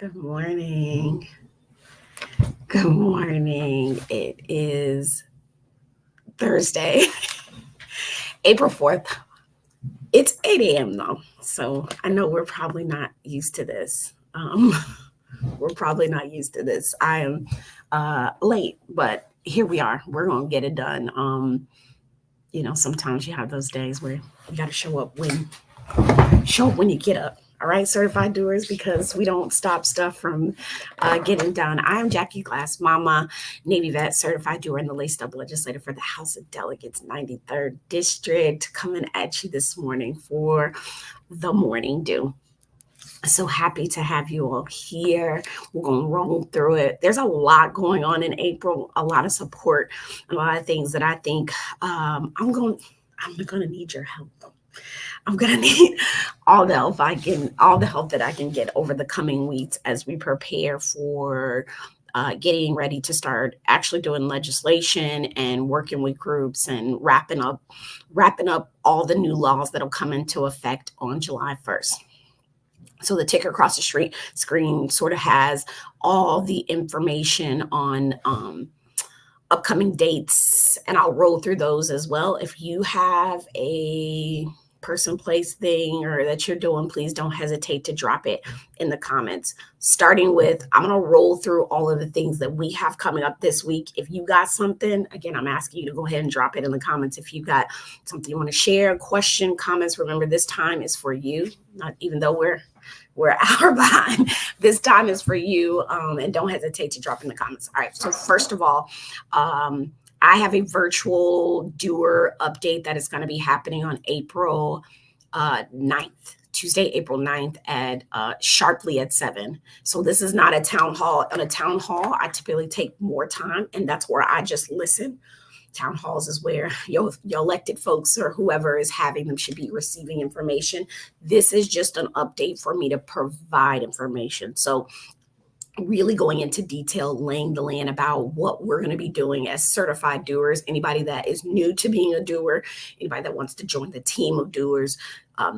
Good morning. Good morning. It is Thursday, April 4th. It's 8 a.m. though. So I know we're probably not used to this. We're probably not used to this. I am late, but here we are. We're going to get it done. Sometimes you have those days where you got to show up when you get up. All right, certified doers, because we don't stop stuff from getting done. I'm Jackie Glass, Mama, Navy vet, certified doer, and the laced up legislator for the House of Delegates, 93rd District, coming at you this morning for the morning dew. So happy to have you all here. We're going to roll through it. There's a lot going on in April, a lot of support, a lot of things that I think I'm going to need your help though. I'm gonna need all the help that I can get over the coming weeks as we prepare for getting ready to start actually doing legislation and working with groups and wrapping up all the new laws that'll come into effect on July 1st. So the ticker across the street screen sort of has all the information on upcoming dates, and I'll roll through those as well. If you have a person, place, thing, or that you're doing, please don't hesitate to drop it in the comments. Starting with, I'm going to roll through all of the things that we have coming up this week. If you got something, again, I'm asking you to go ahead and drop it in the comments. If you got something you want to share, question, comments, remember this time is for you. Not even though we're an hour behind, this time is for you, and don't hesitate to drop in the comments. All right, so first of all, I have a virtual doer update that is going to be happening on April 9th, Tuesday, April 9th at sharply at 7. So this is not a town hall. On a town hall, I typically take more time, and that's where I just listen. Town halls is where your elected folks or whoever is having them should be receiving information. This is just an update for me to provide information. So really going into detail, laying the land about what we're going to be doing as certified doers. Anybody that is new to being a doer, anybody that wants to join the team of doers,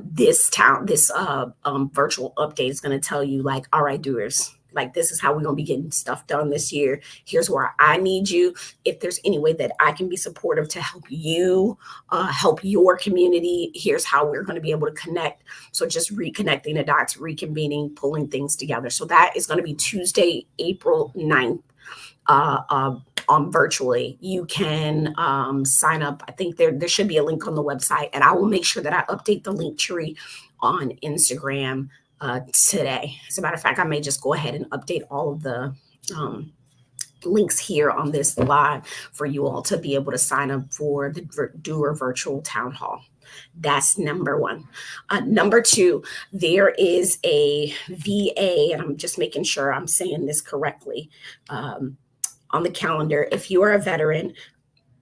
this virtual update is going to tell you, like, all right, doers, like, this is how we're going to be getting stuff done this year. Here's where I need you. If there's any way that I can be supportive to help you, help your community, here's how we're going to be able to connect. So just reconnecting the dots, reconvening, pulling things together. So that is going to be Tuesday, April 9th. Virtually. You can sign up. I think there should be a link on the website, and I will make sure that I update the link tree on Instagram today. As a matter of fact, I may just go ahead and update all of the links here on this live for you all to be able to sign up for the Doer Virtual Town Hall. That's number one. Number two, there is a VA, and I'm just making sure I'm saying this correctly, on the calendar. If you are a veteran,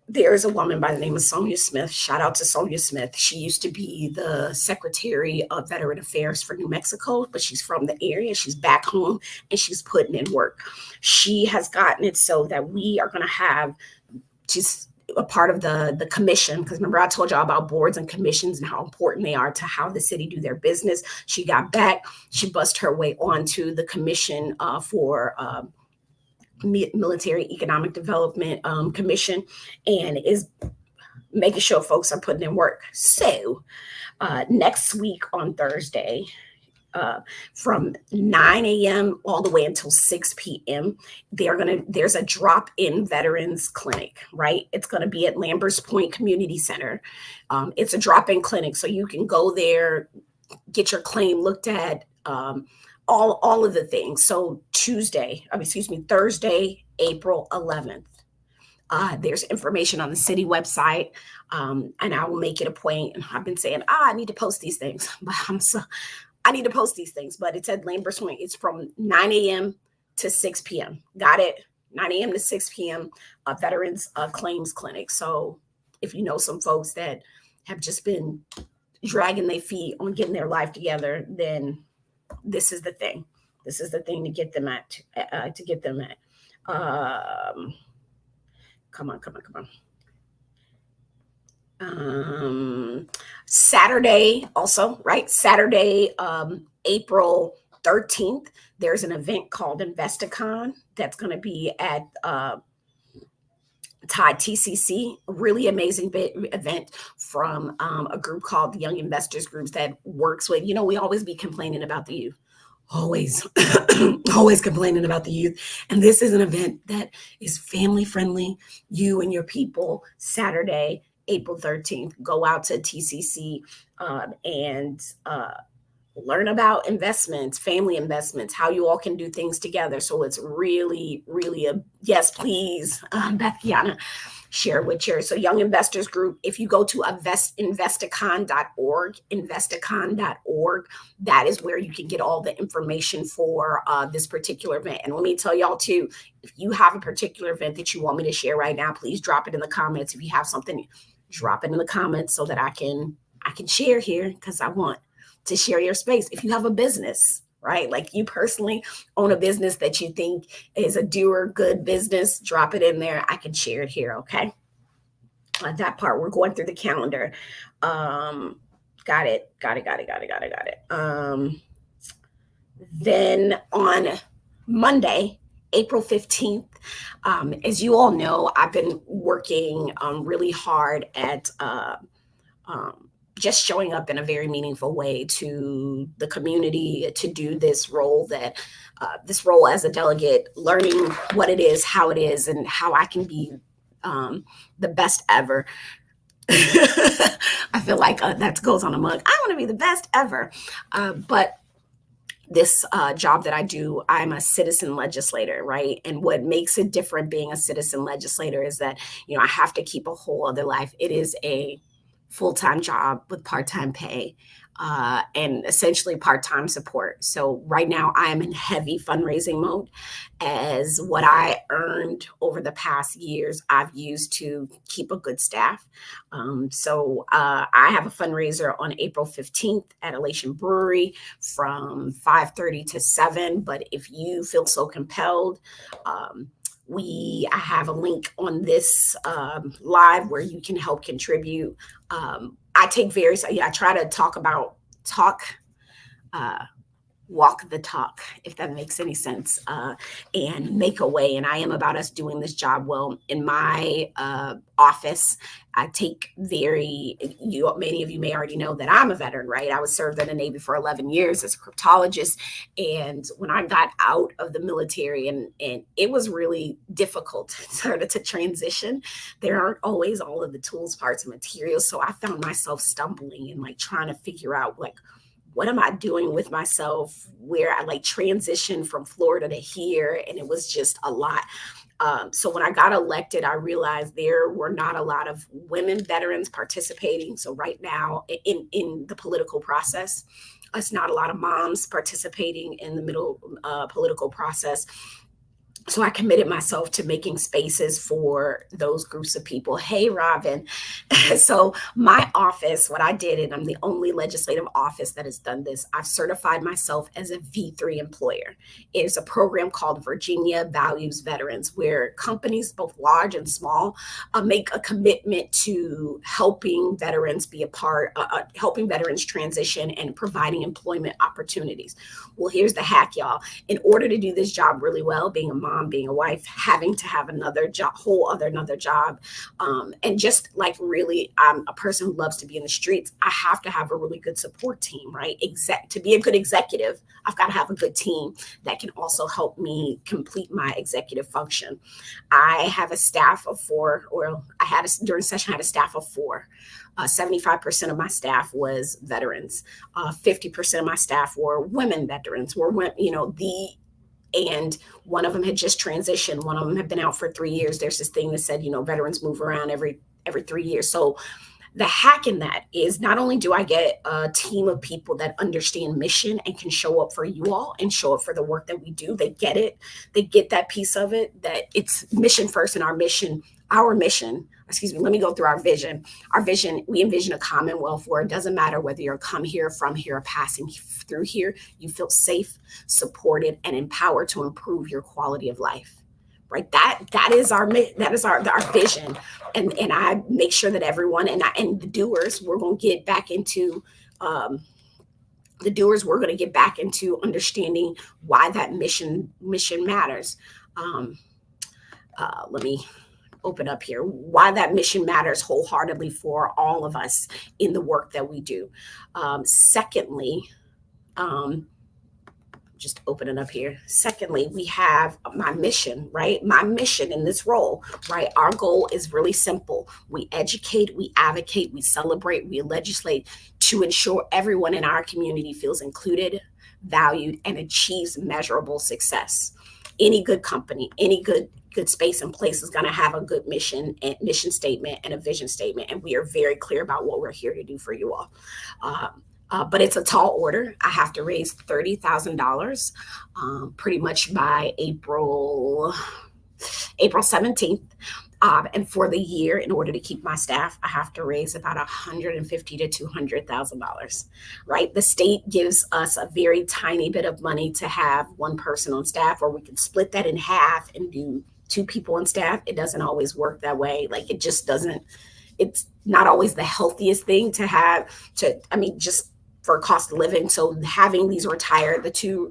there's a woman by the name of Sonia Smith. Shout out to Sonia Smith. She used to be the Secretary of Veteran Affairs for New Mexico, but she's from the area. She's back home, and she's putting in work. She has gotten it so that we are going to have just a part of the commission, because remember I told y'all about boards and commissions and how important they are to how the city do their business. She got back. She bust her way onto the commission for Military Economic Development Commission, and is making sure folks are putting in work. So next week on Thursday, from 9 a.m. all the way until 6 p.m. There's a drop-in veterans clinic, right? It's going to be at Lambert's Point Community Center. It's a drop-in clinic, so you can go there, get your claim looked at, all of the things. So Thursday, April 11th. There's information on the city website, and I will make it a point. And I've been saying, I need to post these things, but I need to post these things. But it's at Lambert's Point. It's from 9 a.m. to 6 p.m. Got it? 9 a.m. to 6 p.m. Veterans Claims Clinic. So if you know some folks that have just been dragging their feet on getting their life together, then this is the thing. This is the thing to get them at. Come on. Saturday also, right? Saturday, April 13th, there's an event called Investicon that's going to be at Tide TCC, a really amazing event from a group called the Young Investors Groups that works with, we always be complaining about the youth, always, always complaining about the youth. And this is an event that is family friendly. You and your people, Saturday, April 13th, go out to TCC and learn about investments, family investments, how you all can do things together. So it's really, really yes, please, Beth Kiana, share with your Young Investors Group. If you go to investicon.org, that is where you can get all the information for this particular event. And let me tell y'all too, if you have a particular event that you want me to share right now, please drop it in the comments. If you have something, drop it in the comments so that I can share here, because I want to share your space. If you have a business, right? Like you personally own a business that you think is a doer good business, drop it in there. I can share it here. Okay. That part, we're going through the calendar. Got it. Then on Monday, April 15th, as you all know, I've been working really hard at just showing up in a very meaningful way to the community to do this role as a delegate, learning what it is, how it is, and how I can be the best ever. I feel like that goes on a mug. I want to be the best ever. But this job that I do, I'm a citizen legislator, right? And what makes it different being a citizen legislator is that, I have to keep a whole other life. It is a full-time job with part-time pay and essentially part-time support. So right now I am in heavy fundraising mode, as what I earned over the past years I've used to keep a good staff. So I have a fundraiser on April 15th at Elation Brewery from 5:30 to 7. But if you feel so compelled, I have a link on this live where you can help contribute. I try to walk the talk, if that makes any sense, and make a way. And I am about us doing this job well. In my office, I take many of you may already know that I'm a veteran, right? I was served in the Navy for 11 years as a cryptologist. And when I got out of the military, and it was really difficult to transition, there aren't always all of the tools, parts, and materials. So I found myself stumbling and trying to figure out what am I doing with myself, where I transitioned from Florida to here. And it was just a lot. So when I got elected, I realized there were not a lot of women veterans participating. So right now in the political process, it's not a lot of moms participating in the middle political process. So I committed myself to making spaces for those groups of people. Hey, Robin. So my office, what I did, and I'm the only legislative office that has done this, I've certified myself as a V3 employer. It's a program called Virginia Values Veterans, where companies, both large and small, make a commitment to helping veterans be a part, helping veterans transition and providing employment opportunities. Well, here's the hack, y'all. In order to do this job really well, being a mom, being a wife, having to have another job, another job. And just really, I'm a person who loves to be in the streets. I have to have a really good support team, right? To be a good executive, I've got to have a good team that can also help me complete my executive function. I have a staff of 4, or during session, I had a staff of 4. 75% of my staff was veterans. 50% of my staff were women veterans, and one of them had just transitioned. One of them had been out for 3 years. There's this thing that said, veterans move around every 3 years. So the hack in that is not only do I get a team of people that understand mission and can show up for you all and show up for the work that we do. They get it. They get that piece of it, that it's mission first, and our mission, let me go through our vision. Our vision, we envision a commonwealth where it doesn't matter whether you're come here, from here, or passing through here, you feel safe, supported, and empowered to improve your quality of life. Right? That is our vision. And I make sure that everyone and the doers, we're going to get back into the doers, we're going to get back into understanding why that mission matters. Let me open up here, why that mission matters wholeheartedly for all of us in the work that we do. Secondly, just opening up here. Secondly, we have my mission, right? My mission in this role, right? Our goal is really simple. We educate, we advocate, we celebrate, we legislate to ensure everyone in our community feels included, valued, and achieves measurable success. Any good company, any good space and place is going to have a good mission and mission statement and a vision statement, and we are very clear about what we're here to do for you all. But it's a tall order. I have to raise $30,000 pretty much by April 17th. And for the year, in order to keep my staff, I have to raise about $150,000 to $200,000. Right? The state gives us a very tiny bit of money to have one person on staff, or we can split that in half and do 2 people on staff. It doesn't always work that way. Like, it just doesn't. It's not always the healthiest thing to have. Just for cost of living. So having these retired, I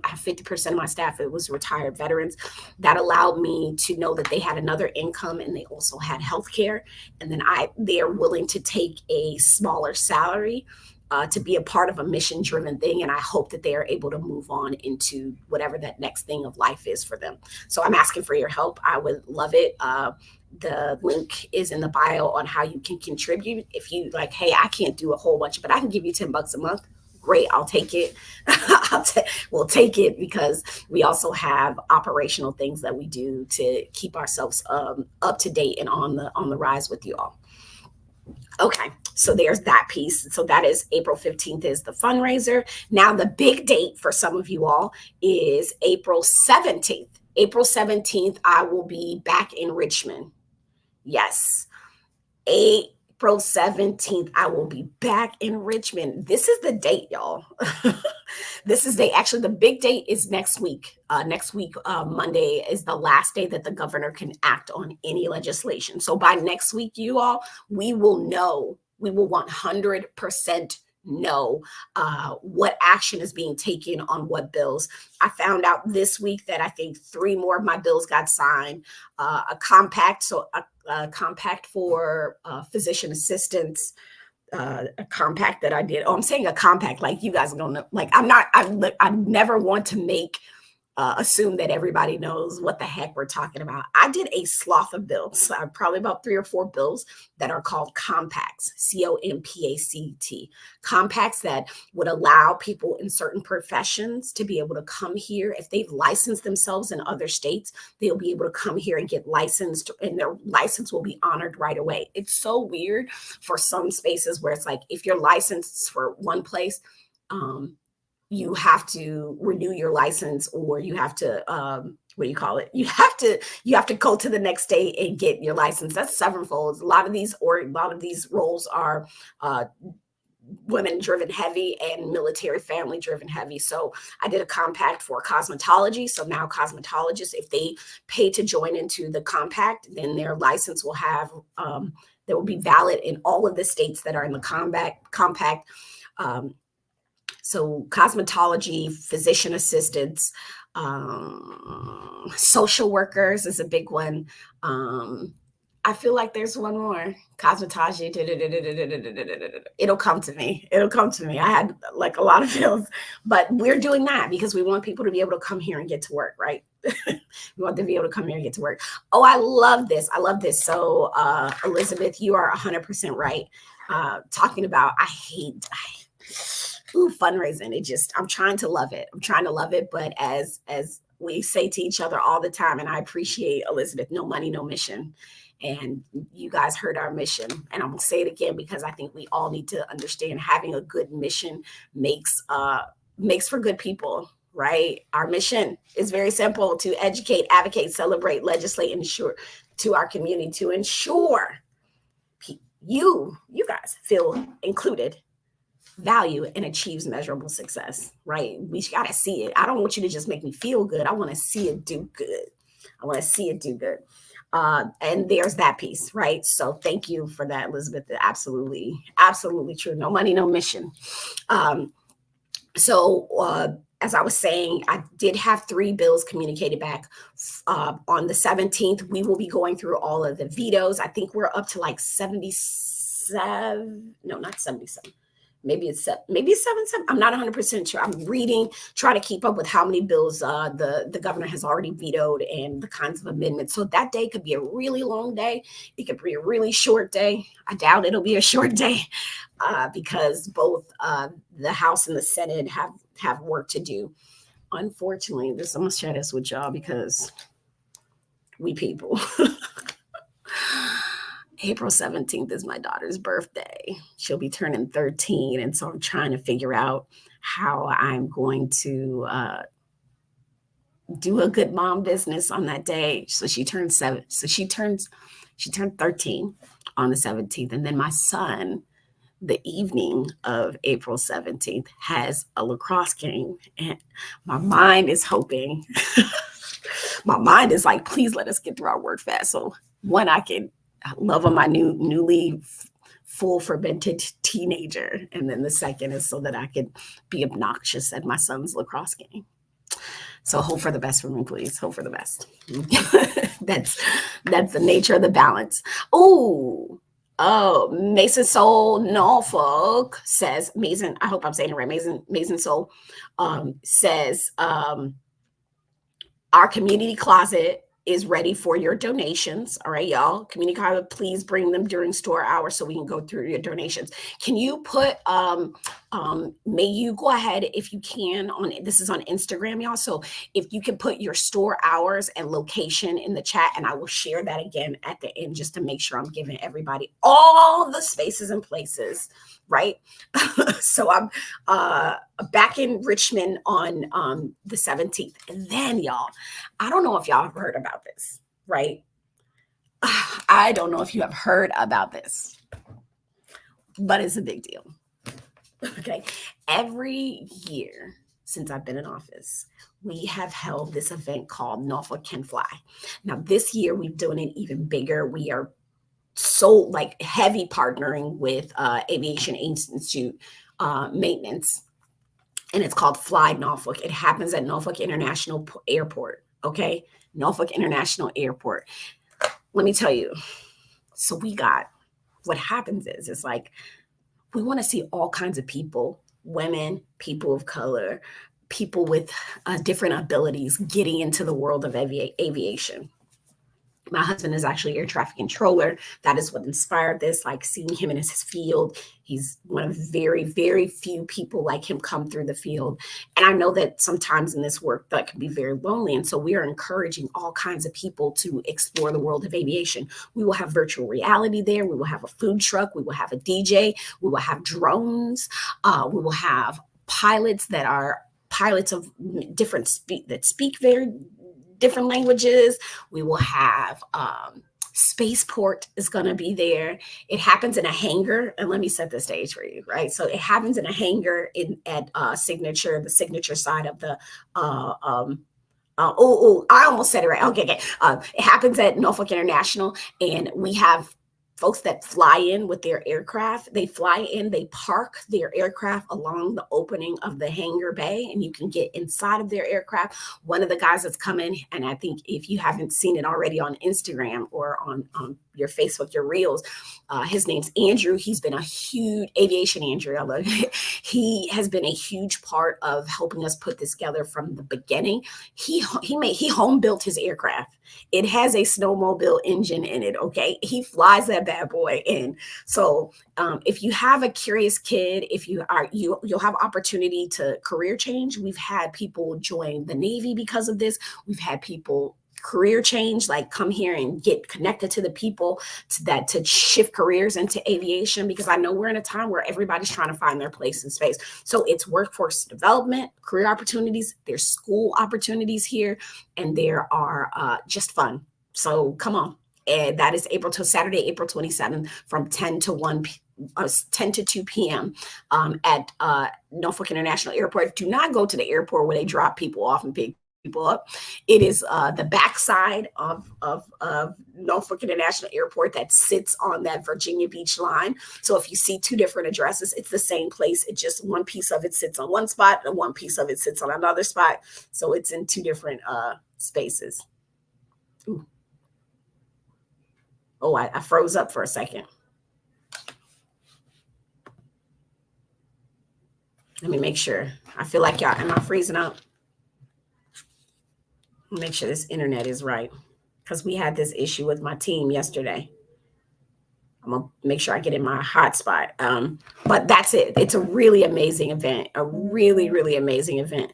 have 50% of my staff, it was retired veterans. That allowed me to know that they had another income and they also had health care. And then they are willing to take a smaller salary to be a part of a mission-driven thing. And I hope that they are able to move on into whatever that next thing of life is for them. So I'm asking for your help. I would love it. The link is in the bio on how you can contribute. If you like, hey, I can't do a whole bunch, but I can give you $10 a month. Great, I'll take it. We'll take it, because we also have operational things that we do to keep ourselves up to date and on the rise with you all. Okay, so there's that piece. So that is April 15th is the fundraiser. Now the big date for some of you all is April 17th. April 17th, I will be back in Richmond. Yes, April 17th, I will be back in Richmond. This is the date, y'all. This is actually the big date is next week. Monday is the last day that the governor can act on any legislation. So by next week, you all, we will 100% know what action is being taken on what bills. I found out this week that I think 3 more of my bills got signed. A compact for physician assistants, a compact that I did. Oh, I'm saying a compact, like you guys don't know. Like I never want to make assume that everybody knows what the heck we're talking about. I did a sloth of bills, probably about 3 or 4 bills that are called compacts, COMPACT, compacts that would allow people in certain professions to be able to come here. If they've licensed themselves in other states, they'll be able to come here and get licensed, and their license will be honored right away. It's so weird for some spaces where it's like, if you're licensed for one place, you have to renew your license, or you have to what do you call it? You have to go to the next state and get your license. That's severalfold. A lot of these roles are women driven heavy and military family driven heavy. So I did a compact for cosmetology. So now cosmetologists, if they pay to join into the compact, then their license will have that will be valid in all of the states that are in the compact. So cosmetology, physician assistants, social workers is a big one. I feel like there's one more. Cosmetology. It'll come to me. I had like a lot of bills, but we're doing that because we want people to be able to come here and get to work, right? We want them to be able to come here and get to work. Oh, I love this. So Elizabeth, you are 100% right. Talking about, fundraising. I'm trying to love it. But as we say to each other all the time, and I appreciate Elizabeth, no money, no mission. And you guys heard our mission. And I'm going to say it again, because I think we all need to understand having a good mission makes for good people, right? Our mission is very simple: to educate, advocate, celebrate, legislate, ensure to our community, to ensure you guys feel included, value, and achieves measurable success, right? We got to see it. I don't want you to just make me feel good. I want to see it do good. And there's that piece, right? So thank you for that, Elizabeth. Absolutely true. No money, no mission. So as I was saying, I did have 3 bills communicated back on the 17th. We will be going through all of the vetoes. I think we're up to like 77. No, not 77. Maybe it's 77. I'm not 100% sure. I'm reading, trying to keep up with how many bills the governor has already vetoed and the kinds of amendments. So that day could be a really long day. It could be a really short day. I doubt it'll be a short day because both the House and the Senate have work to do. Unfortunately, I'm gonna share this with y'all because we people. April 17th is my daughter's birthday. She'll be turning 13. And so I'm trying to figure out how I'm going to do a good mom business on that day. So she turned 7. So she turned 13 on the 17th. And then my son, the evening of April 17th, has a lacrosse game. And my mind is hoping, my mind is like, please let us get through our work fast. So one, I can love on my newly full fermented teenager. And then the second is so that I could be obnoxious at my son's lacrosse game. So hope for the best for me, please. Hope for the best. That's the nature of the balance. Oh, Mason Soul Norfolk says, Mason, I hope I'm saying it right. Mason Soul says, our community closet is ready for your donations. All right, y'all. Community closet, please bring them during store hours so we can go through your donations. Can you put, may you go ahead if you can on, this is on Instagram, y'all. So if you can put your store hours and location in the chat, and I will share that again at the end just to make sure I'm giving everybody all the spaces and places, right? So I'm back in Richmond on the 17th. And then, y'all, I don't know if y'all have heard about this, right? I don't know if you have heard about this, but it's a big deal. Okay. Every year since I've been in office, we have held this event called Norfolk Can Fly. Now, this year we've done it even bigger. We are so like heavy partnering with Aviation Institute maintenance, and it's called Fly Norfolk. It happens at Norfolk International Airport. Okay, Norfolk International Airport. Let me tell you. So what happens is it's like we want to see all kinds of people, women, people of color, people with different abilities getting into the world of aviation. My husband is actually air traffic controller. That is what inspired this, like seeing him in his field. He's one of very, very few people like him come through the field. And I know that sometimes in this work that can be very lonely. And so we are encouraging all kinds of people to explore the world of aviation. We will have virtual reality there. We will have a food truck. We will have a DJ. We will have drones. We will have pilots that are pilots of different that speak very different languages. We will have Spaceport is going to be there. It happens in a hangar, and let me set the stage for you, right? So it happens in a hangar at Signature, the Signature side of the. I almost said it right. Okay. It happens at Norfolk International, and we have folks that fly in with their aircraft. They fly in, they park their aircraft along the opening of the hangar bay, and you can get inside of their aircraft. One of the guys that's coming, and I think if you haven't seen it already on Instagram or on your Facebook, your reels, his name's Andrew. He's been a huge aviation Andrew. I love it. He has been a huge part of helping us put this together from the beginning. He home built his aircraft. It has a snowmobile engine in it. Okay, he flies that bad boy in. So if you have a curious kid, if you'll have opportunity to career change. We've had people join the Navy because of this. We've had people career change, like come here and get connected to the people to shift careers into aviation, because I know we're in a time where everybody's trying to find their place in space. So it's workforce development, career opportunities, there's school opportunities here, and there are just fun. So come on. And that is Saturday, April 27th from 10 to 2 p.m. At Norfolk International Airport. Do not go to the airport where they drop people off and pick people up. It is the backside of Norfolk International Airport that sits on that Virginia Beach line. So if you see two different addresses, it's the same place. It just one piece of it sits on one spot and one piece of it sits on another spot. So it's in two different spaces. Ooh. Oh, I froze up for a second. Let me make sure. I feel like y'all, am I freezing up? Make sure this internet is right, because we had this issue with my team yesterday. I'm gonna make sure I get in my hotspot. But that's it. It's a really amazing event. A really, really amazing event.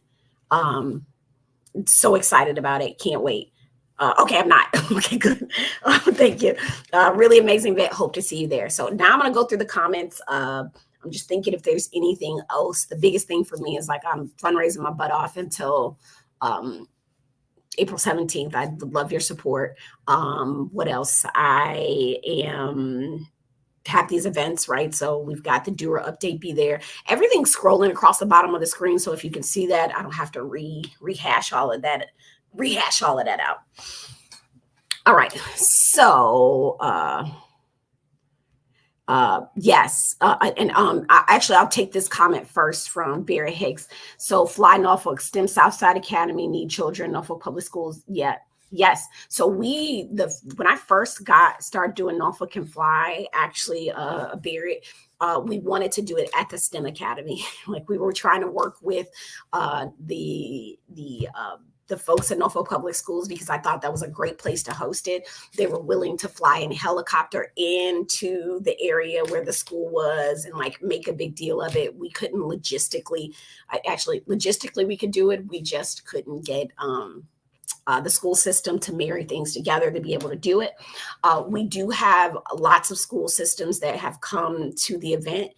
So excited about it. Can't wait. Okay, I'm not. Okay, good. Thank you. Really amazing event. Hope to see you there. So now I'm gonna go through the comments. I'm just thinking if there's anything else. The biggest thing for me is like I'm fundraising my butt off until April 17th. I would love your support. What else? I am have these events, right? So we've got the Doer update be there. Everything's scrolling across the bottom of the screen. So if you can see that, I don't have to rehash all of that out. All right. So yes. I'll take this comment first from Barry Hicks. So Fly Norfolk, STEM Southside Academy, need children, Norfolk Public Schools. Yeah. Yes. So when I first started doing Norfolk Can Fly, actually, Barry, we wanted to do it at the STEM Academy. Like we were trying to work with the folks at Norfolk Public Schools, because I thought that was a great place to host it. They were willing to fly in a helicopter into the area where the school was and like make a big deal of it. We couldn't logistically we could do it. We just couldn't get the school system to marry things together to be able to do it. We do have lots of school systems that have come to the event.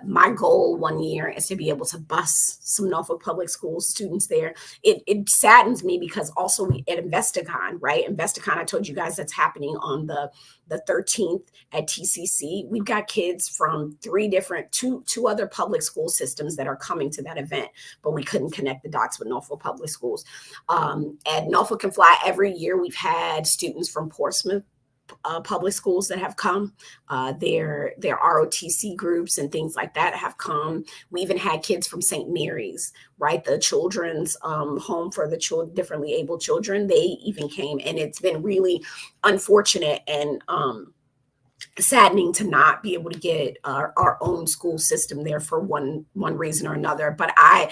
My goal one year is to be able to bus some Norfolk Public School students there. It saddens me because also at InvestiCon, right? InvestiCon, I told you guys that's happening on the 13th at TCC. We've got kids from two other public school systems that are coming to that event, but we couldn't connect the dots with Norfolk Public Schools. At Norfolk Can Fly, every year we've had students from Portsmouth public schools that have come. Their ROTC groups and things like that have come. We even had kids from St. Mary's, right? The children's home for the differently able children. They even came, and it's been really unfortunate and saddening to not be able to get our own school system there for one reason or another. But I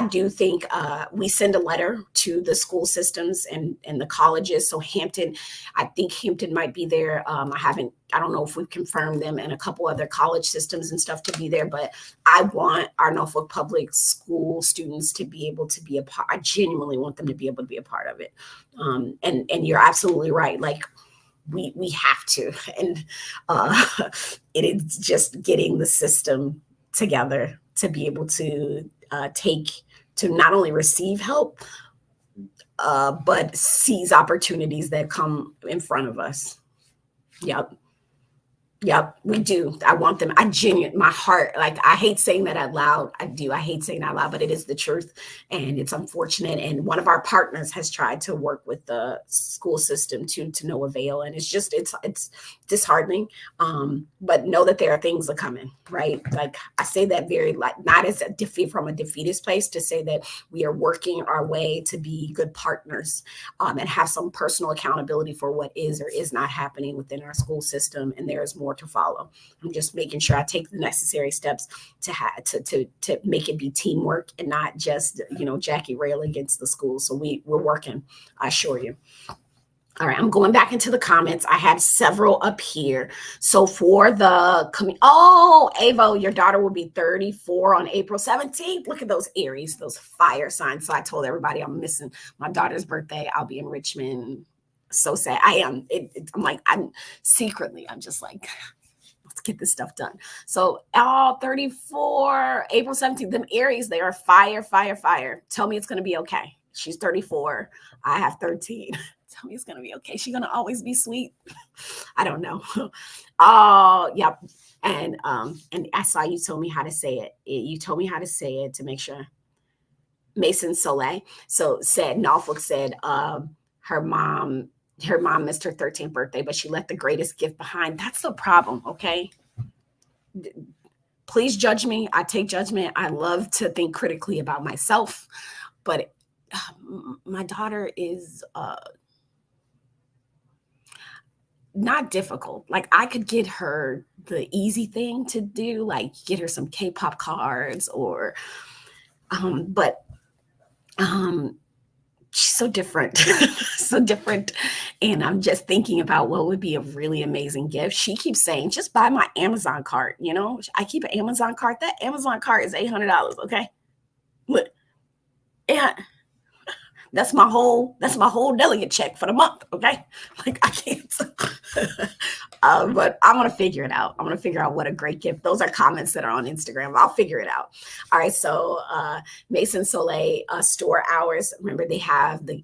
do think we send a letter to the school systems and the colleges. So I think Hampton might be there. I don't know if we've confirmed them, and a couple other college systems and stuff to be there, but I want our Norfolk Public School students to be able to be a part. I genuinely want them to be able to be a part of it. And you're absolutely right. Like, we have to, and it is just getting the system together to be able to to not only receive help, but seize opportunities that come in front of us. Yep, we do. I want them. My heart, like, I hate saying that out loud. I hate saying that out loud, but it is the truth. And it's unfortunate. And one of our partners has tried to work with the school system to no avail. And it's disheartening. But know that there are things that are coming, right? Like, I say that very, like, not as a defeat from a defeatist place, to say that we are working our way to be good partners, and have some personal accountability for what is or is not happening within our school system. And there is more to follow. I'm just making sure I take the necessary steps to make it be teamwork and not just, Jackie rail against the school. So we're working, I assure you. All right, I'm going back into the comments. I have several up here. So for the Avo, your daughter will be 34 on April 17th. Look at those Aries, those fire signs. So I told everybody I'm missing my daughter's birthday. I'll be in Richmond. So sad. I am. I'm just like, let's get this stuff done. So 34, April 17th, them Aries, they are fire, fire, fire. Tell me it's going to be okay. She's 34. I have 13. Tell me it's going to be okay. She's going to always be sweet. I don't know. Oh, yep. And I saw you told me how to say it. You told me how to say it to make sure. Mason Soleil. So said Norfolk said her mom missed her 13th birthday, but she left the greatest gift behind. That's the problem, okay? Please judge me. I take judgment. I love to think critically about myself, but my daughter is not difficult. Like I could get her the easy thing to do, like get her some K-pop cards or, but she's so different, so different. And I'm just thinking about what would be a really amazing gift. She keeps saying, just buy my Amazon cart. You know, I keep an Amazon cart. That Amazon cart is $800. Okay. Look, yeah. That's my whole delegate check for the month. Okay. Like I can't, but I'm going to figure it out. I'm going to figure out what a great gift. Those are comments that are on Instagram. I'll figure it out. All right. So, Mason Soleil, store hours. Remember they have the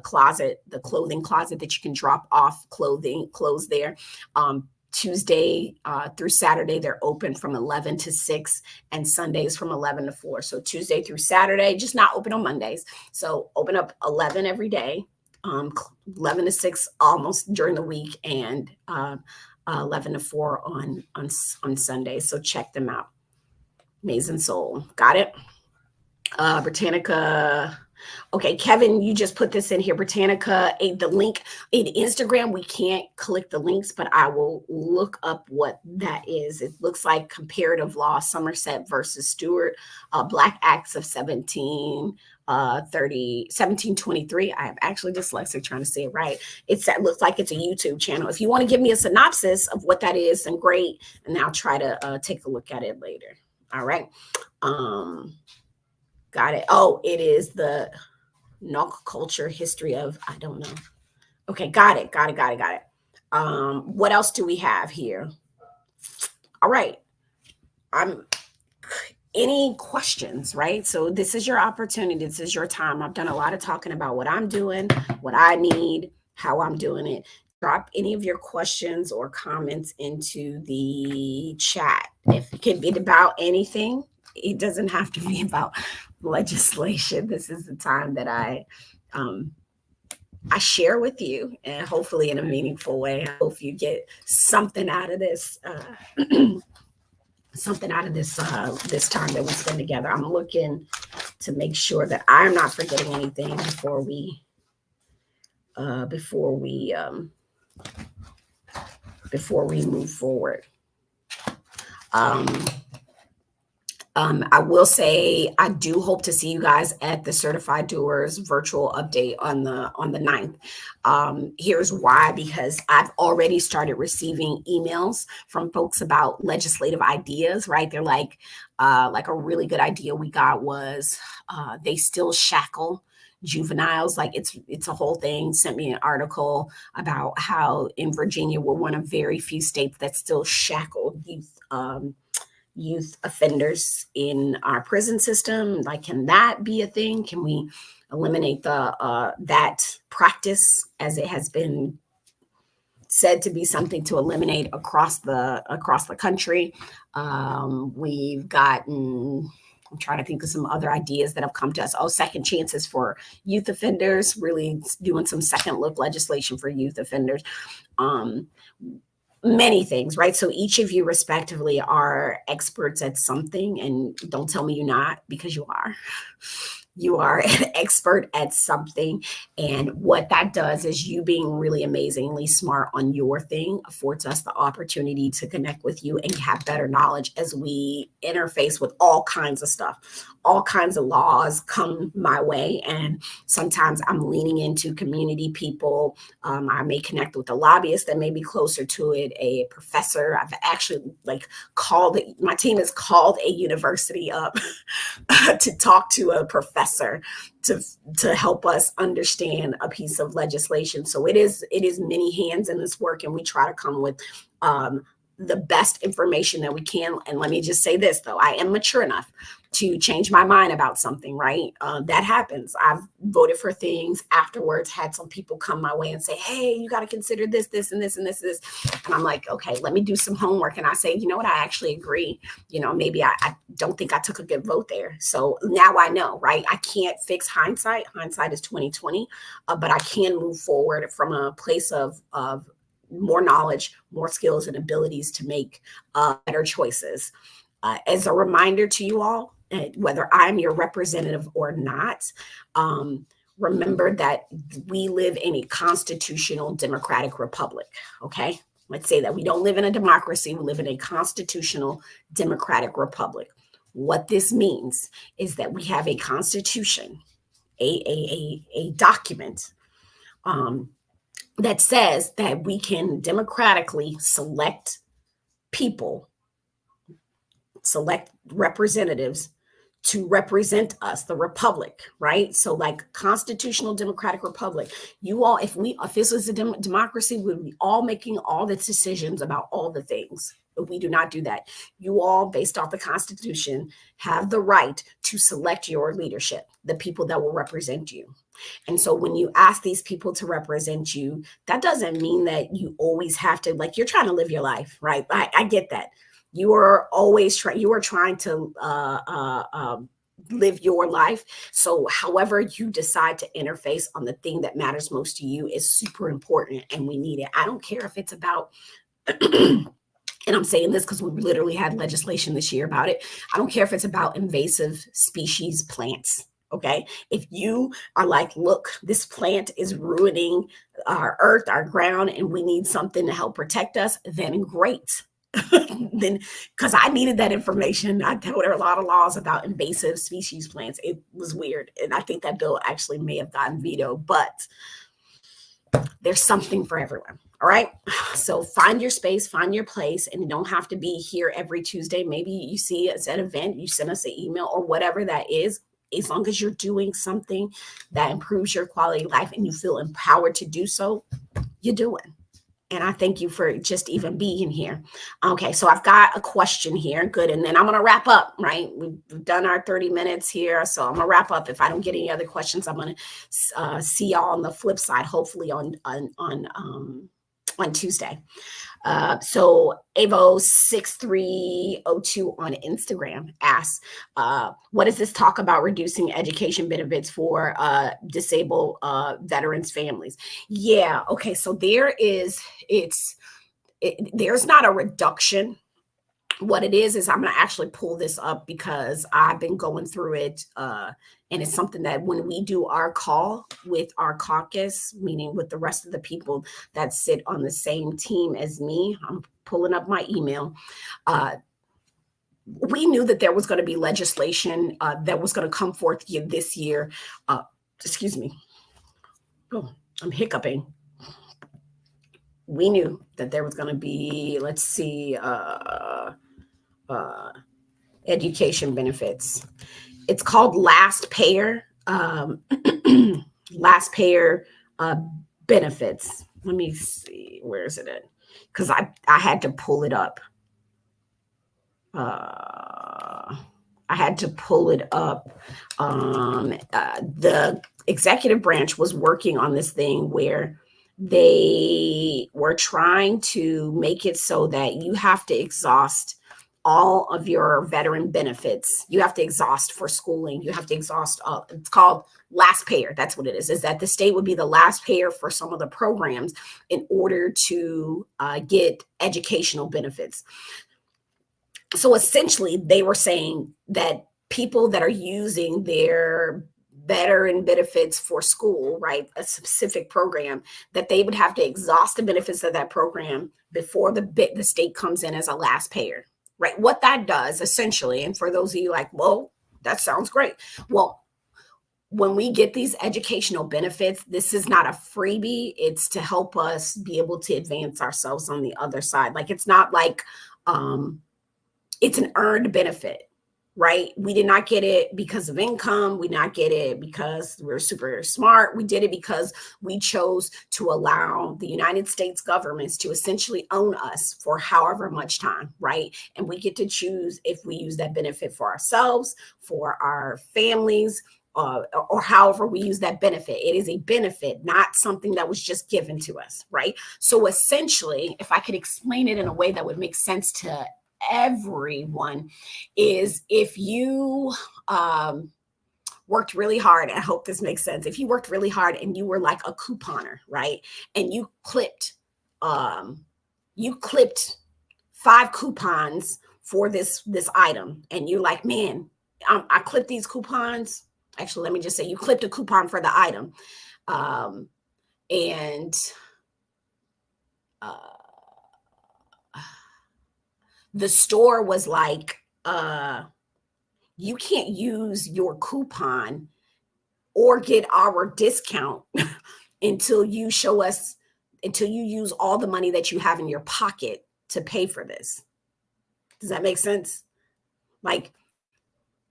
closet, the clothing closet that you can drop off clothes there. Tuesday through Saturday, they're open from 11 to 6 and Sundays from 11 to 4. So Tuesday through Saturday, just not open on Mondays. So open up 11 every day, 11 to 6 almost during the week, and 11 to 4 on Sundays. So check them out. Amazing Soul. Got it? Britannica. Okay, Kevin, you just put this in here. Britannica, the link in Instagram, we can't click the links, but I will look up what that is. It looks like comparative law, Somerset versus Stewart, Black Acts of 1723. I am actually dyslexic trying to say it right. It looks like it's a YouTube channel. If you want to give me a synopsis of what that is, then great. And I'll try to take a look at it later. All right. Got it. Oh, it is the Nok culture history of, I don't know. Okay, got it. What else do we have here? All right. Any questions, right? So this is your opportunity. This is your time. I've done a lot of talking about what I'm doing, what I need, how I'm doing it. Drop any of your questions or comments into the chat. If it can be about anything, it doesn't have to be about legislation. This is the time that I share with you, and hopefully in a meaningful way. I hope you get something out of this, this time that we spend together. I'm looking to make sure that I'm not forgetting anything before we move forward. I will say I do hope to see you guys at the Certified Doers virtual update on the 9th. Here's why: because I've already started receiving emails from folks about legislative ideas, right? They're like a really good idea we got was they still shackle juveniles. Like it's a whole thing. Sent me an article about how in Virginia we're one of very few states that still shackle youth offenders in our prison system. Like, can that be a thing? Can we eliminate that practice, as it has been said to be something to eliminate across the country? We've gotten, I'm trying to think of some other ideas that have come to us. Oh, second chances for youth offenders, really doing some second look legislation for youth offenders. Many things, right? So each of you respectively are experts at something, and don't tell me you're not, because you are. You are an expert at something. And what that does is you being really amazingly smart on your thing affords us the opportunity to connect with you and have better knowledge as we interface with all kinds of stuff. All kinds of laws come my way, and sometimes I'm leaning into community people. I may connect with a lobbyist that may be closer to it, a professor. I've actually called it, my team has called a university up to talk to a professor to help us understand a piece of legislation. So it is many hands in this work, and we try to come with the best information that we can. And let me just say this, though, I am mature enough to change my mind about something, right? That happens. I've voted for things afterwards, had some people come my way and say, hey, you got to consider this, this, and this, and this. And I'm like, okay, let me do some homework. And I say, you know what? I actually agree. Maybe I don't think I took a good vote there. So now I know, right? I can't fix hindsight. Hindsight is 2020, but I can move forward from a place of more knowledge, more skills, and abilities to make better choices. As a reminder to you all, whether I'm your representative or not, remember that we live in a constitutional democratic republic, okay? Let's say that we don't live in a democracy, we live in a constitutional democratic republic. What this means is that we have a constitution, a document that says that we can democratically select people, select representatives to represent us, the republic, right? So like constitutional democratic republic, you all, if this was a democracy, we'd be all making all the decisions about all the things. But we do not do that. You all, based off the Constitution, have the right to select your leadership, the people that will represent you. And so when you ask these people to represent you, that doesn't mean that you always have to, like, you're trying to live your life, right? I get that. You are trying to live your life. So however you decide to interface on the thing that matters most to you is super important, and we need it. I don't care if it's about and I'm saying this because we literally had legislation this year about it. I don't care if it's about invasive species plants. Okay. If you are like, look, this plant is ruining our earth, our ground, and we need something to help protect us, then great. Then, because I needed that information. I told her a lot of laws about invasive species plants. It was weird. And I think that bill actually may have gotten vetoed, but there's something for everyone. All right. So find your space, find your place, and you don't have to be here every Tuesday. Maybe you see us at an event, you send us an email or whatever that is. As long as you're doing something that improves your quality of life and you feel empowered to do so, you're doing. And I thank you for just even being here. Okay, so I've got a question here. Good. And then I'm going to wrap up, right? We've done our 30 minutes here. So I'm going to wrap up. If I don't get any other questions, I'm going to see y'all on the flip side, hopefully on Tuesday. So Avo6302 on Instagram asks, what is this talk about reducing education benefits for disabled veterans families? Yeah. Okay. So there's not a reduction. What it is I'm going to actually pull this up because I've been going through it. And it's something that when we do our call with our caucus, meaning with the rest of the people that sit on the same team as me, I'm pulling up my email. We knew that there was going to be legislation that was going to come forth this year. Excuse me. Oh, I'm hiccuping. We knew that there was going to be, let's see, education benefits. It's called last payer, last payer benefits. Let me see, where is it at? Because I had to pull it up. I had to pull it up. The executive branch was working on this thing where they were trying to make it so that you have to exhaust all of your veteran benefits. You have to exhaust for schooling. You have to exhaust. It's called last payer. That's what it is that the state would be the last payer for some of the programs in order to get educational benefits. So essentially, they were saying that people that are using their veteran benefits for school, right, a specific program, that they would have to exhaust the benefits of that program before the state comes in as a last payer, right? What that does essentially, and for those of you like, well, that sounds great. Well, when we get these educational benefits, this is not a freebie. It's to help us be able to advance ourselves on the other side. Like, it's not like, it's an earned benefit, right? We did not get it because of income. We did not get it because we're super smart. We did it because we chose to allow the United States governments to essentially own us for however much time, right? And we get to choose if we use that benefit for ourselves, for our families, or however we use that benefit. It is a benefit, not something that was just given to us, right? So essentially, if I could explain it in a way that would make sense to everyone, is if you worked really hard, I hope this makes sense. If you worked really hard and you were like a couponer, right? And you clipped 5 coupons for this item, and you're like, man, I clipped these coupons. Actually, let me just say you clipped a coupon for the item. And the store was like, you can't use your coupon or get our discount until you use all the money that you have in your pocket to pay for this. Does that make sense? Like,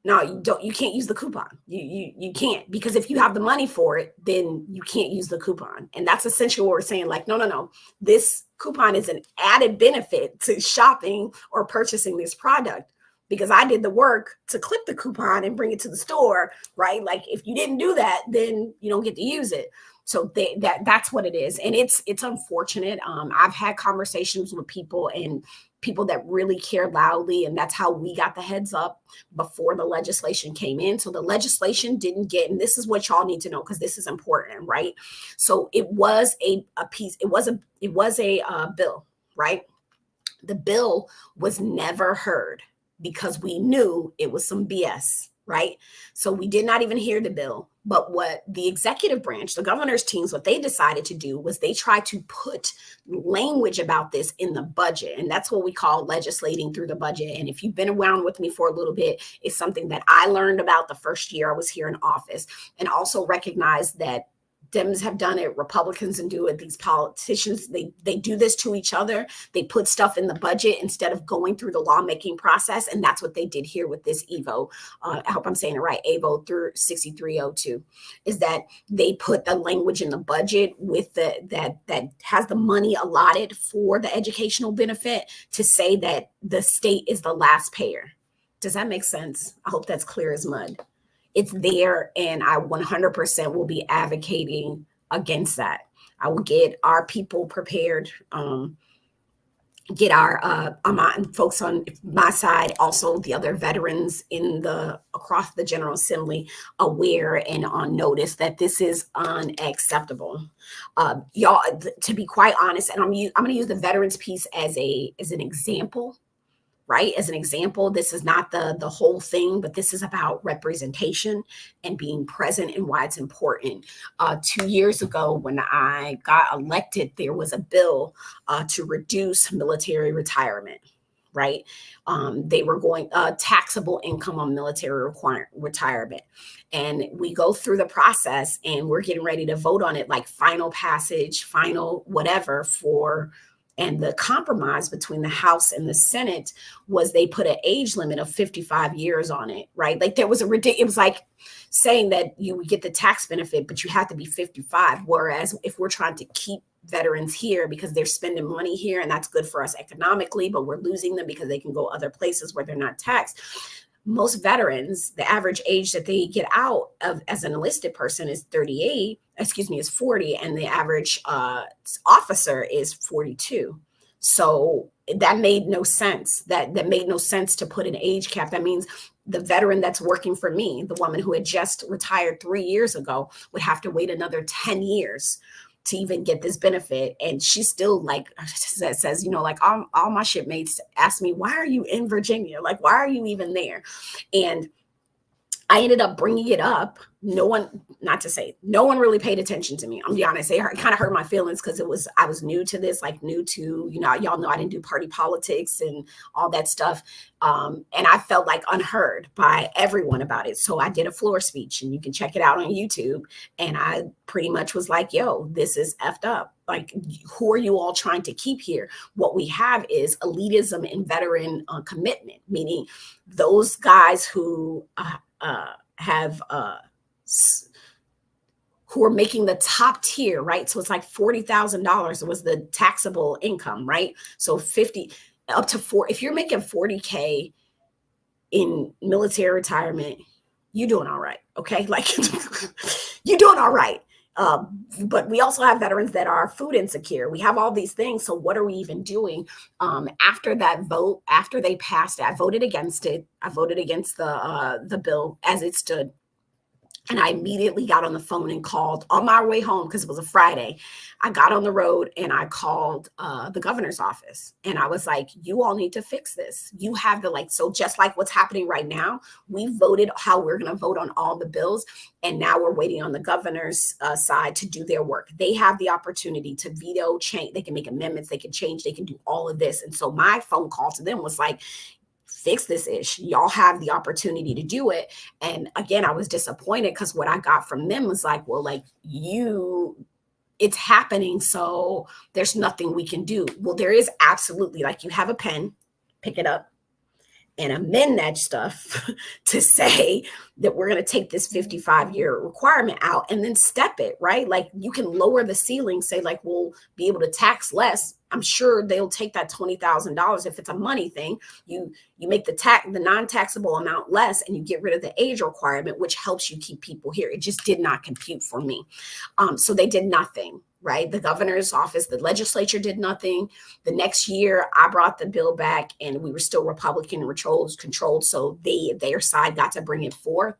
no, you can't use the coupon. You can't, because if you have the money for it, then you can't use the coupon. And that's essentially what we're saying. Like, no. This coupon is an added benefit to shopping or purchasing this product, because I did the work to clip the coupon and bring it to the store, right? Like, if you didn't do that, then you don't get to use it. So that's what it is. And it's unfortunate. I've had conversations with people that really care loudly, and that's how we got the heads up before the legislation came in. So the legislation didn't get, and this is what y'all need to know because this is important, right? So it was a bill, right? The bill was never heard because we knew it was some BS, right? So we did not even hear the bill. But what the executive branch, the governor's teams, what they decided to do was they tried to put language about this in the budget. And that's what we call legislating through the budget. And if you've been around with me for a little bit, it's something that I learned about the first year I was here in office, and also recognize that Dems have done it, Republicans and do it. These politicians, they do this to each other. They put stuff in the budget instead of going through the lawmaking process. And that's what they did here with this EVO. I hope I'm saying it right. AVO through 6302 is that they put the language in the budget with that has the money allotted for the educational benefit to say that the state is the last payer. Does that make sense? I hope that's clear as mud. It's there, and I 100% will be advocating against that. I will get our people prepared, get our folks on my side, also the other veterans across the General Assembly, aware and on notice that this is unacceptable. Y'all, to be quite honest, and I'm going to use the veterans piece as an example. Right? As an example, this is not the whole thing, but this is about representation and being present and why it's important. 2 years ago, when I got elected, there was a bill to reduce military retirement, right? They were going taxable income on military retirement. And we go through the process and we're getting ready to vote on it, like final passage, final whatever and the compromise between the House and the Senate was they put an age limit of 55 years on it, right? Like there was it was like saying that you would get the tax benefit, but you have to be 55. Whereas if we're trying to keep veterans here because they're spending money here and that's good for us economically, but we're losing them because they can go other places where they're not taxed. Most veterans, the average age that they get out of as an enlisted person is 40, and the average officer is 42. So that made no sense. That made no sense to put an age cap. That means the veteran that's working for me, the woman who had just retired 3 years ago, would have to wait another 10 years to even get this benefit. And she's still like says, like all my shipmates ask me, why are you in Virginia? Like, why are you even there? And I ended up bringing it up. No one, not to say, no one really paid attention to me. I'm gonna be honest. It kind of hurt my feelings because I was new to this, like new to, y'all know I didn't do party politics and all that stuff. And I felt like unheard by everyone about it. So I did a floor speech, and you can check it out on YouTube. And I pretty much was like, yo, this is effed up. Like, who are you all trying to keep here? What we have is elitism and veteran commitment, meaning those guys who have who are making the top tier, right? So it's like $40,000 was the taxable income, right? So 50 up to 4. If you're making 40K in military retirement, you're doing all right. Okay. Like you're doing all right. But we also have veterans that are food insecure. We have all these things. So what are we even doing? After that vote, after they passed it, I voted against it. I voted against the bill as it stood. And I immediately got on the phone and called on my way home because it was a Friday. I got on the road and I called the governor's office. And I was like, you all need to fix this. You have so just like what's happening right now, we voted how we're going to vote on all the bills. And now we're waiting on the governor's side to do their work. They have the opportunity to veto, change. They can make amendments. They can change. They can do all of this. And so my phone call to them was like, fix this issue. Y'all have the opportunity to do it. And again, I was disappointed because what I got from them was like, well, like it's happening. So there's nothing we can do. Well, there is absolutely, like, you have a pen, pick it up and amend that stuff to say that we're going to take this 55-year requirement out and then step it, right? Like, you can lower the ceiling, say like, we'll be able to tax less. I'm sure they'll take that $20,000 if it's a money thing. You make the non-taxable amount less, and you get rid of the age requirement, which helps you keep people here. It just did not compute for me. So they did nothing. Right? The governor's office, the legislature did nothing. The next year, I brought the bill back, and we were still Republican controlled. So their side got to bring it forth.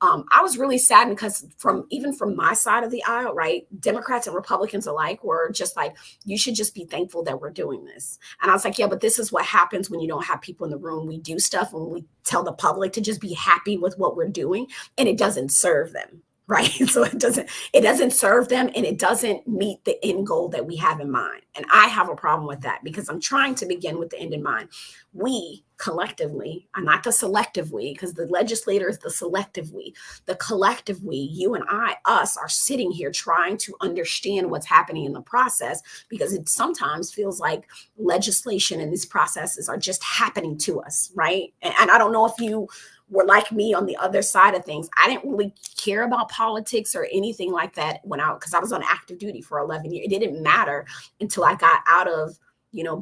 I was really saddened because even from my side of the aisle, right, Democrats and Republicans alike were just like, you should just be thankful that we're doing this. And I was like, yeah, but this is what happens when you don't have people in the room. We do stuff when we tell the public to just be happy with what we're doing, and it doesn't serve them. Right. So it doesn't serve them, and it doesn't meet the end goal that we have in mind. And I have a problem with that because I'm trying to begin with the end in mind. We collectively, and not the selective we, because the legislator is the selective we, the collective we, you and I, us are sitting here trying to understand what's happening in the process, because it sometimes feels like legislation and these processes are just happening to us. Right. And I don't know if you were like me on the other side of things. I didn't really care about politics or anything like that because I was on active duty for 11 years. It didn't matter until I got out of,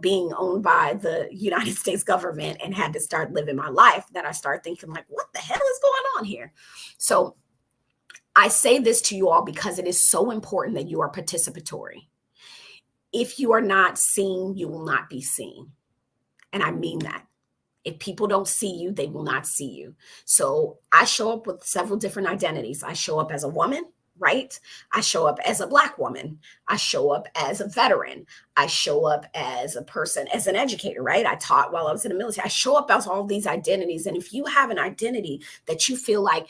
being owned by the United States government and had to start living my life, that I started thinking like, what the hell is going on here? So I say this to you all because it is so important that you are participatory. If you are not seen, you will not be seen. And I mean that. If people don't see you, they will not see you. So I show up with several different identities. I show up as a woman, right? I show up as a Black woman. I show up as a veteran. I show up as a person, as an educator, right? I taught while I was in the military. I show up as all these identities. And if you have an identity that you feel like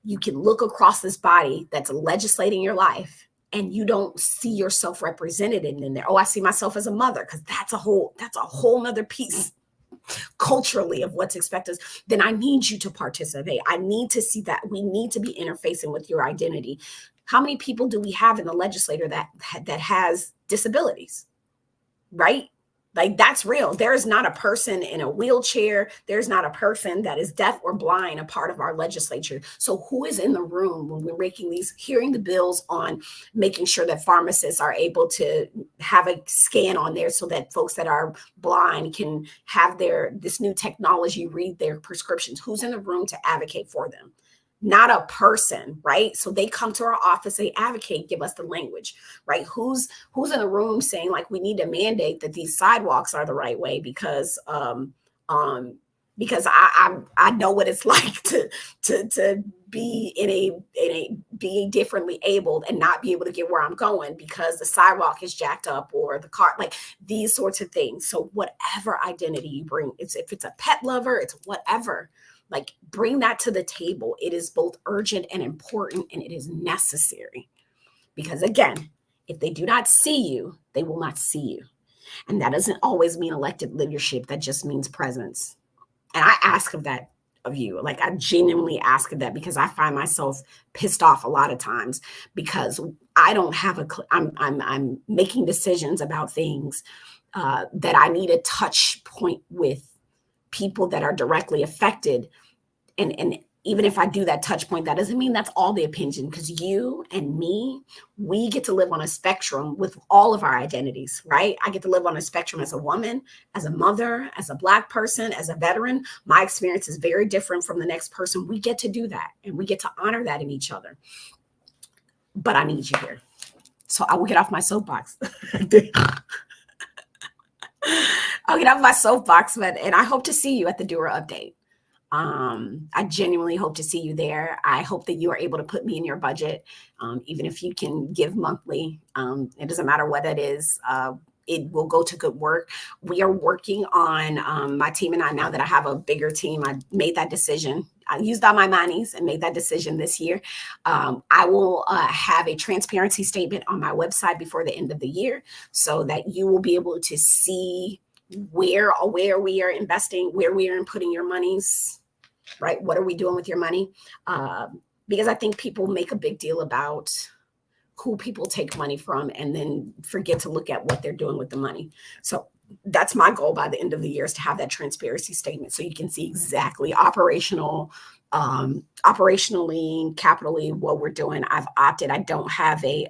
you can look across this body that's legislating your life, and you don't see yourself represented in there. Oh, I see myself as a mother, because that's a whole nother piece culturally of what's expected, then I need you to participate. I need to see that. We need to be interfacing with your identity. How many people do we have in the legislature that has disabilities, right? Like, that's real. There is not a person in a wheelchair. There's not a person that is deaf or blind a part of our legislature. So who is in the room when we're hearing the bills on making sure that pharmacists are able to have a scan on there so that folks that are blind can have this new technology read their prescriptions? Who's in the room to advocate for them? Not a person, right? So they come to our office, they advocate, give us the language, right? Who's in the room saying like, we need to mandate that these sidewalks are the right way because I know what it's like to be being differently abled and not be able to get where I'm going because the sidewalk is jacked up or the car, like these sorts of things. So whatever identity you bring, if it's a pet lover, it's whatever. Like, bring that to the table. It is both urgent and important, and it is necessary. Because again, if they do not see you, they will not see you. And that doesn't always mean elected leadership. That just means presence. And I ask of that of you. Like, I genuinely ask of that, because I find myself pissed off a lot of times because I don't have I'm making decisions about things that I need a touch point with people that are directly affected. And even if I do that touch point, that doesn't mean that's all the opinion, because you and me, we get to live on a spectrum with all of our identities, right? I get to live on a spectrum as a woman, as a mother, as a Black person, as a veteran. My experience is very different from the next person. We get to do that, and we get to honor that in each other. But I need you here. So I will get off my soapbox. I'll get off my soapbox, and I hope to see you at the Doer update. I genuinely hope to see you there. I hope that you are able to put me in your budget, even if you can give monthly. It doesn't matter what it is. It will go to good work. We are working on my team and I. Now that I have a bigger team, I made that decision. I used all my monies and made that decision this year. I will have a transparency statement on my website before the end of the year, so that you will be able to see where we are investing, where we are putting your monies. Right? What are we doing with your money? Because I think people make a big deal about who people take money from and then forget to look at what they're doing with the money. So that's my goal by the end of the year, is to have that transparency statement, so you can see exactly operationally, capitally, what we're doing. I've opted. I don't have a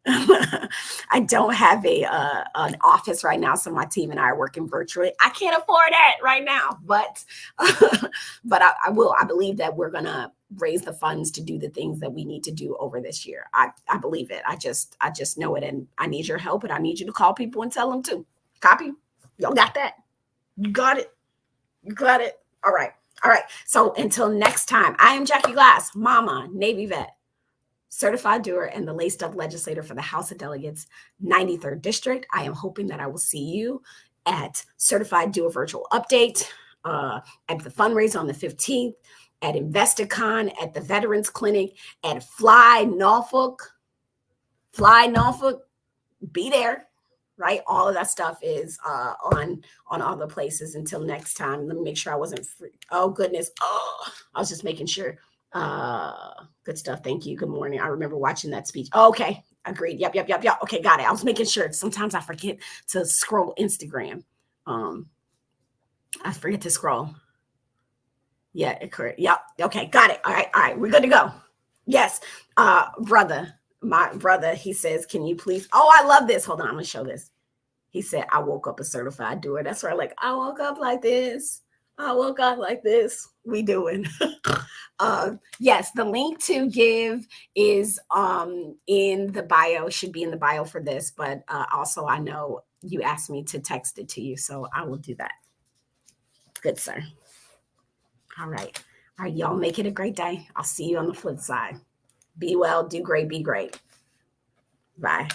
I don't have an office right now, so my team and I are working virtually. I can't afford it right now, but but I will. I believe that we're gonna raise the funds to do the things that we need to do over this year. I believe it. I just know it, and I need your help, and I need you to call people and tell them too. Copy? Y'all got that? You got it. You got it. All right. So until next time, I am Jackie Glass, Mama, Navy vet, certified doer, and the laced up legislator for the House of Delegates, 93rd District. I am hoping that I will see you at Certified Doer Virtual Update, at the fundraiser on the 15th, at InvestiCon, at the Veterans Clinic, at Fly Norfolk. Be there, right? All of that stuff is on all the places. Until next time, let me make sure I wasn't free. Oh, goodness. Oh, I was just making sure. Good stuff. Thank you. Good morning. I remember watching that speech. Oh, okay. Agreed. Yep. Okay. Got it. I was making sure. Sometimes I forget to scroll Instagram. I forget to scroll. Yeah. Correct. Yep. Okay. Got it. All right. We're good to go. Yes. My brother, he says, can you please? Oh, I love this. Hold on. I'm going to show this. He said, I woke up a certified doer. That's right. Like, I woke up like this. We doing. Yes, the link to give is in the bio, should be in the bio for this, but also I know you asked me to text it to you, so I will do that. Good, sir. All right, y'all make it a great day. I'll see you on the flip side. Be well, do great, be great. Bye.